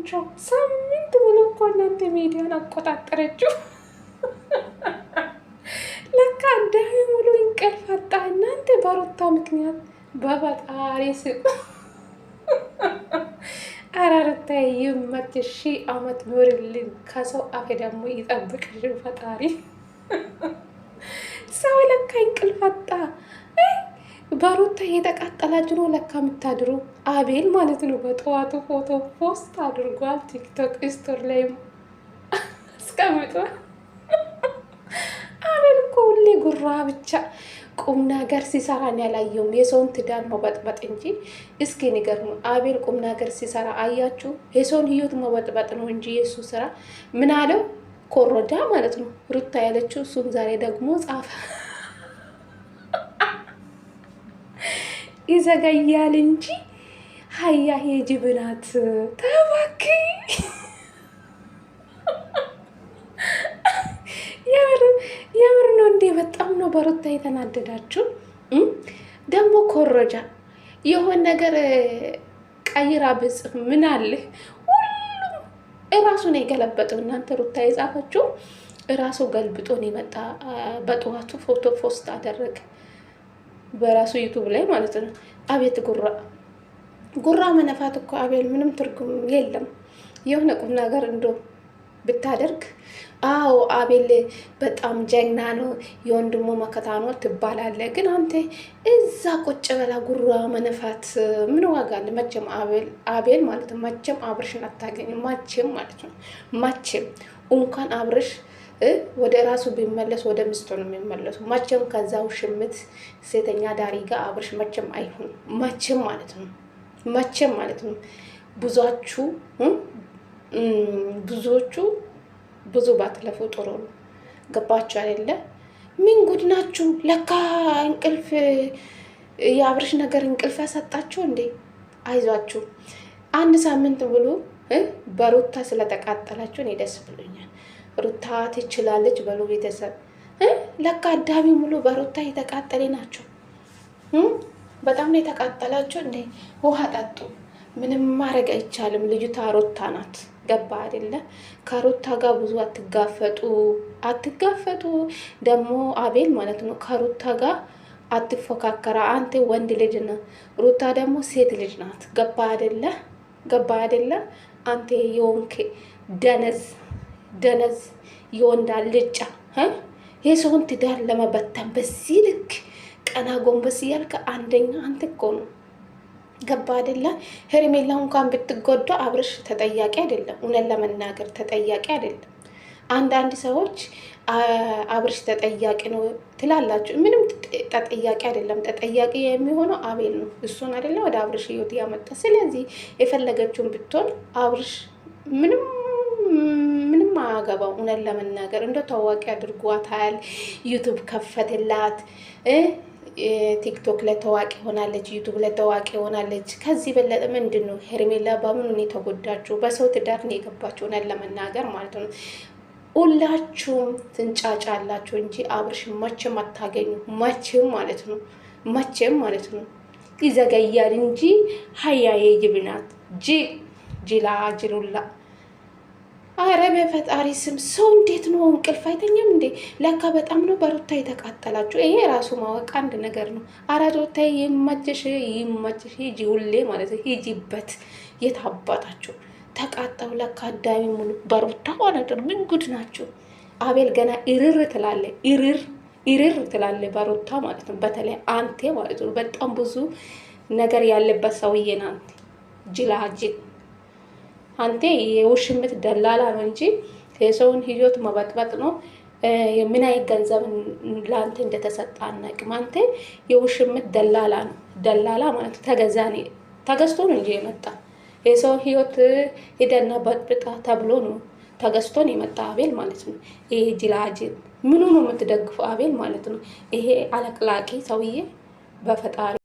አንቻው ሳምንት ብሎ እኮ እናንተ ሚዲያን አቆጣጠረችው። ለካ አዳሚ ሙሉ እንቅልፍ አጣ እናንተ በሩታ ምክንያት። በፈጣሪ ስም ኧረ ሩታዬ ይመችሽ፣ ሺህ ዓመት ኖርልን፣ ከሰው አፍ ደግሞ ይጠብቅሽ ፈጣሪ። ሰው ለካ እንቅልፍ አጣ። በሩታ የተቃጠላችሁ ነው ለካ የምታድሩ። አቤል ማለት ነው በጠዋቱ ፎቶ ፖስት አድርጓል። ቲክቶክ ስቶር ላይም አስቀምጧል። አቤል እኮ ሁሌ ጉራ ብቻ ቁም ነገር ሲሰራ ያላየውም የሰውን ትዳር መበጥበጥ እንጂ። እስኪ ንገርሙ፣ አቤል ቁም ነገር ሲሰራ አያችሁ? የሰውን ህይወት መበጥበጥ ነው እንጂ የእሱ ስራ ምን አለው? ኮረዳ ማለት ነው ሩታ ያለችው። እሱም ዛሬ ደግሞ ጻፈ። ይዘገያል እንጂ ሀያ የጅብናት ተባክ። የምር ነው እንዴ? በጣም ነው በሩታ የተናደዳችሁ። ደግሞ ኮረጃ የሆን ነገር ቀይራ ብጽፍ ምን አለ? ሁሉም እራሱ ነው የገለበጠው። እናንተ ሩታ የጻፈችው እራሱ ገልብጦን የመጣ በጠዋቱ ፎቶ ፖስት አደረገ በራሱ ዩቱብ ላይ ማለት ነው። አቤት ጉራ ጉራ መነፋት እኮ አቤል ምንም ትርጉም የለም። የሆነ ቁም ነገር እንዶ ብታደርግ አዎ አቤል በጣም ጀግና ነው፣ የወንድሙ መከታ ነው ትባላለ። ግን አንተ እዛ ቁጭ በላ ጉራ መነፋት ምን ዋጋ አለ? መቼም አቤል ማለት ነው መቼም አብርሽን አታገኝም። መቼም ማለት ነው መቼም እንኳን አብርሽ ወደ ራሱ ቢመለስ ወደ ሚስቱ ነው የሚመለሱ። መቼም ከዛው ሽምት ሴተኛ ዳሪ ጋር አብርሽ መቼም አይሁን። መቼም ማለት ነው መቼም ማለት ነው። ብዙዎቹ ብዙ ባትለፉ ጥሩ ነው። ገባችሁ አይደለ? ምን ጉድ ናችሁ? ለካ እንቅልፍ የአብርሽ ነገር እንቅልፍ ያሰጣችሁ እንዴ? አይዟችሁ። አንድ ሳምንት ብሎ በሩታ ስለተቃጠላችሁ እኔ ደስ ብሎኛል። ሩታ ትችላለች በሉ ቤተሰብ። ለካ አዳሚ ሙሉ በሩታ የተቃጠለ ናቸው። በጣም ነው የተቃጠላችሁ እንዴ? ውሃ ጠጡ። ምንም ማድረግ አይቻልም። ልጅቷ ሩታ ናት። ገባ አይደለ? ከሩታ ጋር ብዙ አትጋፈጡ። ደግሞ አቤል ማለት ነው ከሩታ ጋር አትፎካከራ። አንተ ወንድ ልጅ ነው፣ ሩታ ደግሞ ሴት ልጅ ናት። ገባ አይደለ? አንተ የወንክ ደነዝ የወንድ አልጫ የሰውን ትዳር ለመበተን በዚህ ልክ ቀና ጎንበስ እያልከ አንደኛ አንተ እኮ ነው። ገባ አይደለ? ሄርሜላ እንኳን ብትጎዳ አብርሽ ተጠያቂ አይደለም። እውነት ለመናገር ተጠያቂ አይደለም። አንዳንድ ሰዎች አብርሽ ተጠያቂ ነው ትላላችሁ። ምንም ተጠያቂ አይደለም። ተጠያቂ የሚሆነው አቤል ነው። እሱን አይደለ ወደ አብርሽ ህይወት ያመጣ። ስለዚህ የፈለገችውን ብትሆን አብርሽ ምንም አያገባው። እውነት ለመናገር እንደ ታዋቂ አድርጓታል። ዩቱብ ከፈትላት። ቲክቶክ ላይ ታዋቂ ሆናለች፣ ዩቱብ ላይ ታዋቂ ሆናለች። ከዚህ በለጠ ምንድን ነው? ሄርሜላ በምን ነው የተጎዳችሁ? በሰው ትዳር ነው የገባችሁ። እውነት ለመናገር ማለት ነው ሁላችሁም ትንጫጫላችሁ እንጂ አብርሽ መቼም አታገኙ። መቼም ማለት ነው ይዘገያል እንጂ ሀያዬ ጅብናት ጅላጅሉላ። አረ በፈጣሪ ስም ሰው እንዴት ነው እንቅልፍ አይተኛም እንዴ? ለካ በጣም ነው በሩታ የተቃጠላችሁ። ይሄ ራሱ ማወቅ አንድ ነገር ነው። አረ ሩታ ይመችሽ፣ ሂጂ ሁሌ ማለት ነው ሂጂበት። የታባታችሁ ተቃጠው። ለካ አዳሚ ሙሉ በሩታ ማለት ነው። ምን ጉድ ናችሁ? አቤል ገና ኢርር ትላለ በሩታ ማለት ነው። በተለይ አንቴ ማለት ነው በጣም ብዙ ነገር ያለበት ሰውዬ ነው ጅላጅል። አንተ የውሽምት ደላላ ነው እንጂ የሰውን ህይወት መበጥበጥ ነው። ምን አይነት ገንዘብ ለአንተ እንደተሰጠ አናውቅም። አንተ የውሽምት ደላላ ነው። ደላላ ማለት ተገዝቶ ነው እንጂ የመጣ የሰው ህይወት ሄደና በጥብጣ ተብሎ ነው ተገዝቶ ነው የመጣ አቤል ማለት ነው። ይሄ ጅላጅል ምኑ ነው የምትደግፈው አቤል ማለት ነው። ይሄ አለቅላቂ ሰውዬ በፈጣሪ